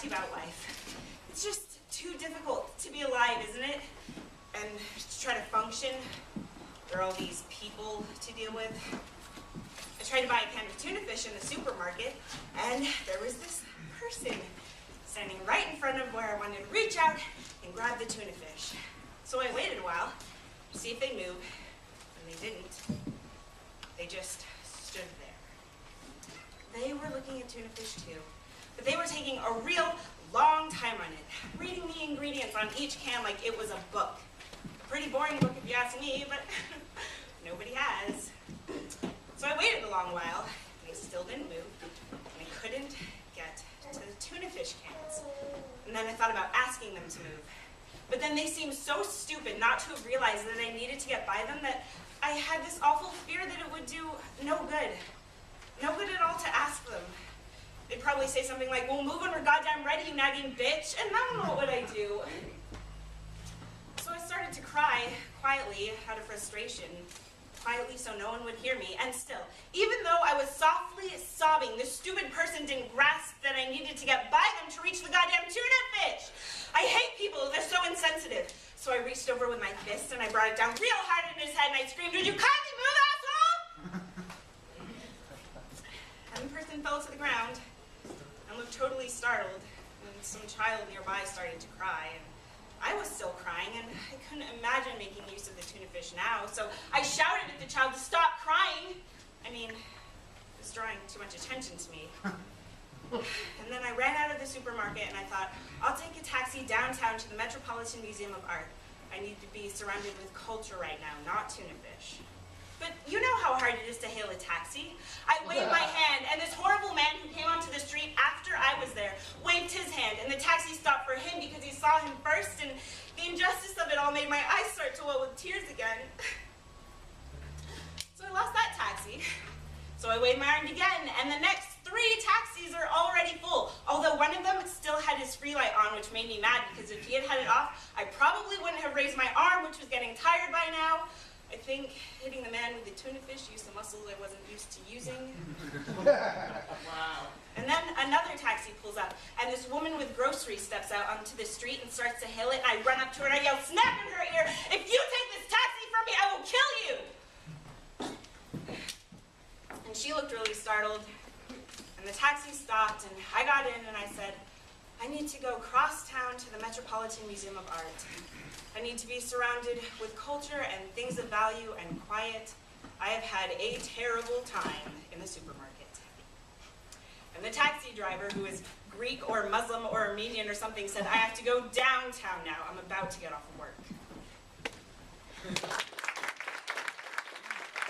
to you about life. It's just too difficult to be alive, isn't it? And to try to function. There are all these people to deal with. I tried to buy a can of tuna fish in the supermarket, and there was this person standing right in front of where I wanted to reach out and grab the tuna fish. So I waited a while to see if they'd move, and they didn't. They just stood there. They were looking at tuna fish too, but they were taking a real long time on it, reading the ingredients on each can like it was a book. A pretty boring book if you ask me, but nobody has. So I waited a long while, and they still didn't move, and I couldn't get to the tuna fish cans. And then I thought about asking them to move. But then they seemed so stupid not to have realized that I needed to get by them that I had this awful fear that it would do no good. No good at all to ask them. They'd probably say something like, well, move when we're goddamn ready, you nagging bitch. And then what would I do? So I started to cry quietly out of frustration. Quietly so no one would hear me. And still, even though I was softly sobbing, this stupid person didn't grasp that I needed to get by them to reach the goddamn tuna fish. I hate people, they're so insensitive. So I reached over with my fist and I brought it down real hard in his head and I screamed, would you kindly move, asshole? And the person fell to the ground and looked totally startled. And some child nearby started to cry. And I was still crying, and I couldn't imagine making use of the tuna fish now, so I shouted at the child to stop crying. I mean, it was drawing too much attention to me. And then I ran out of the supermarket, and I thought, I'll take a taxi downtown to the Metropolitan Museum of Art. I need to be surrounded with culture right now, not tuna fish. But you know how hard it is to hail a taxi. I waved my hand, and this horrible man who came onto the street after I was there waved his hand, and the taxi stopped for him because he saw him first, and the injustice of it all made my eyes start to well with tears again. So I lost that taxi. So I waved my arm again, and the next 3 taxis are already full, although one of them still had his free light on, which made me mad, because if he had had it off, I probably wouldn't have raised my arm, which was getting tired by now. I think hitting the man with the tuna fish used the muscles I wasn't used to using. Wow. And then another taxi pulls up, and this woman with groceries steps out onto the street and starts to hail it, and I run up to her and I yell, snap in her ear, if you take this taxi from me, I will kill you! And she looked really startled, and the taxi stopped, and I got in and I said, I need to go cross town to the Metropolitan Museum of Art. I need to be surrounded with culture and things of value and quiet. I have had a terrible time in the supermarket. And the taxi driver, who is Greek or Muslim or Armenian or something, said, I have to go downtown now. I'm about to get off of work.